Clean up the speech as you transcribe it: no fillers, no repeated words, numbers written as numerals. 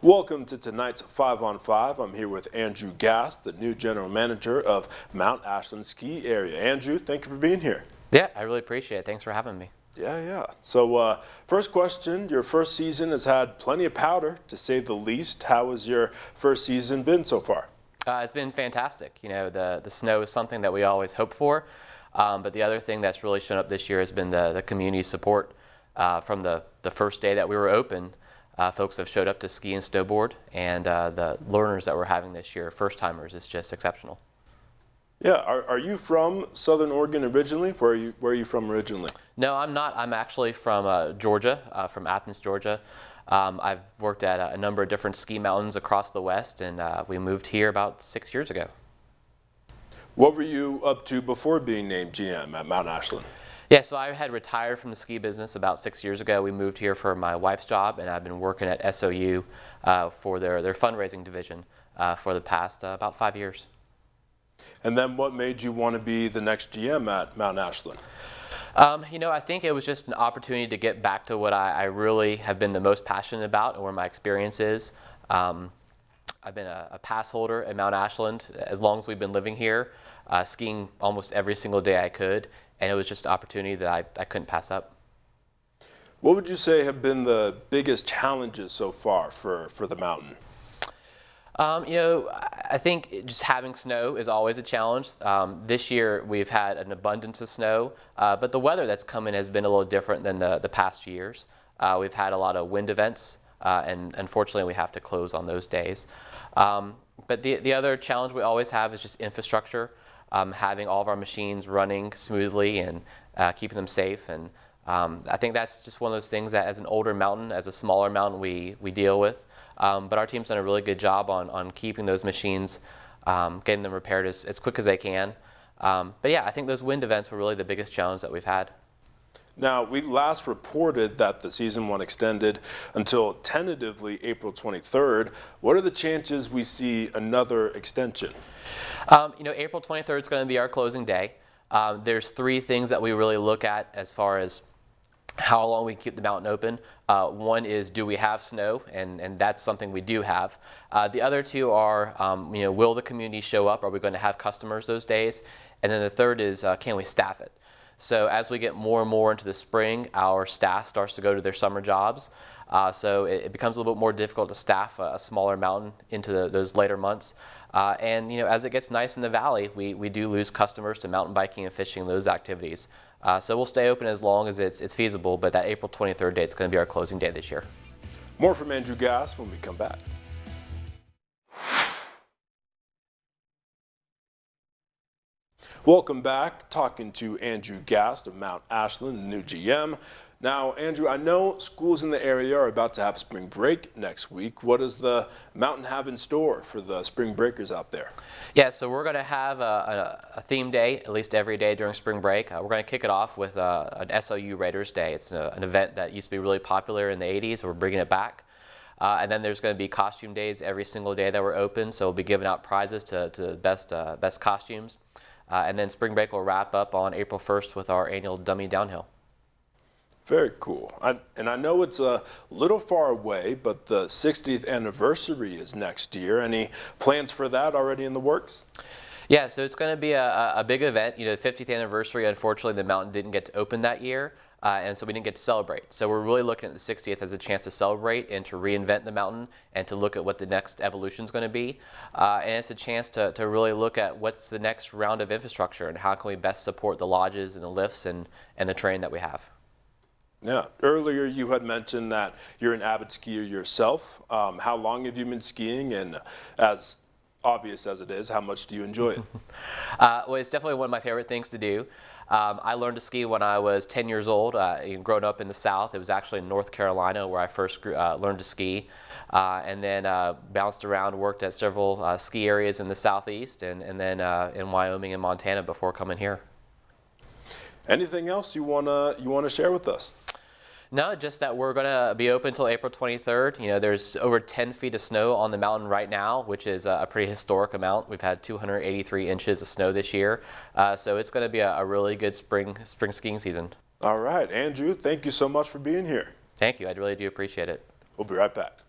Welcome to tonight's 5 on 5. I'm here with Andrew Gast, the new general manager of Mt Ashland ski area. Andrew, thank you for being here. Yeah, I really appreciate it. Thanks for having me. Yeah. So first question, your first season has had plenty of powder, to say the least. How has your first season been so far? It's been fantastic. You know, the snow is something that we always hope for, but the other thing that's really shown up this year has been the community support. From the first day that we were open, folks have showed up to ski and snowboard, and the learners that we're having this year, first timers, is just exceptional. Yeah, are you from Southern Oregon originally? Where are you from originally? No, I'm not. I'm actually from Georgia, from Athens, Georgia. I've worked at a number of different ski mountains across the West, and we moved here about 6 years ago. What were you up to before being named GM at Mt Ashland? Yeah, so I had retired from the ski business about 6 years ago. We moved here for my wife's job, and I've been working at SOU for their fundraising division for the past about 5 years. And then what made you want to be the next GM at Mt Ashland? You know, I think it was just an opportunity to get back to what I really have been the most passionate about and where my experience is. I've been a pass holder at Mt Ashland as long as we've been living here, skiing almost every single day I could, and it was just an opportunity that I couldn't pass up. What would you say have been the biggest challenges so far for the mountain? You know, I think just having snow is always a challenge. This year we've had an abundance of snow, but the weather that's come in has been a little different than the past years. We've had a lot of wind events, and unfortunately we have to close on those days. But the other challenge we always have is just infrastructure, having all of our machines running smoothly and keeping them safe. And I think that's just one of those things that as an older mountain, as a smaller mountain, we deal with. But our team's done a really good job on keeping those machines, getting them repaired as quick as they can. But yeah, I think those wind events were really the biggest challenge that we've had. Now, we last reported that the season one extended until tentatively April 23rd. What are the chances we see another extension? You know, April 23rd is going to be our closing day. There's three things that we really look at as far as how long we can keep the mountain open. One is, do we have snow? And that's something we do have. The other two are, you know, will the community show up? Are we going to have customers those days? And then the third is, can we staff it? So as we get more and more into the spring, our staff starts to go to their summer jobs. So it becomes a little bit more difficult to staff a smaller mountain into those later months. And you know, as it gets nice in the valley, we do lose customers to mountain biking and fishing, those activities. So we'll stay open as long as it's feasible, but that April 23rd date is going to be our closing day this year. More from Andrew Gast when we come back. Welcome back, talking to Andrew Gast of Mt Ashland, the new GM. Now, Andrew, I know schools in the area are about to have spring break next week. What does the mountain have in store for the spring breakers out there? Yeah, so we're going to have a theme day, at least every day during spring break. We're going to kick it off with an SOU Raiders Day. It's an event that used to be really popular in the 80s. We're bringing it back. And then there's going to be costume days every single day that we're open, so we'll be giving out prizes to the best costumes. And then spring break will wrap up on April 1st with our annual Dummy Downhill. Very cool. And I know it's a little far away, but the 60th anniversary is next year. Any plans for that already in the works? Yeah, so it's going to be a big event. You know, the 50th anniversary, unfortunately, the mountain didn't get to open that year, and so we didn't get to celebrate. So we're really looking at the 60th as a chance to celebrate and to reinvent the mountain and to look at what the next evolution is going to be. And it's a chance to really look at what's the next round of infrastructure and how can we best support the lodges and the lifts and the terrain that we have. Yeah, earlier you had mentioned that you're an avid skier yourself. How long have you been skiing, and as obvious as it is, how much do you enjoy it? Well, it's definitely one of my favorite things to do. I learned to ski when I was 10 years old. Growing up in the South, it was actually in North Carolina where I first learned to ski, and then bounced around, worked at several ski areas in the Southeast, and then in Wyoming and Montana before coming here. Anything else you wanna share with us? No, just that we're going to be open until April 23rd. You know, there's over 10 feet of snow on the mountain right now, which is a pretty historic amount. We've had 283 inches of snow this year. So it's going to be a really good spring skiing season. All right, Andrew, thank you so much for being here. Thank you. I really do appreciate it. We'll be right back.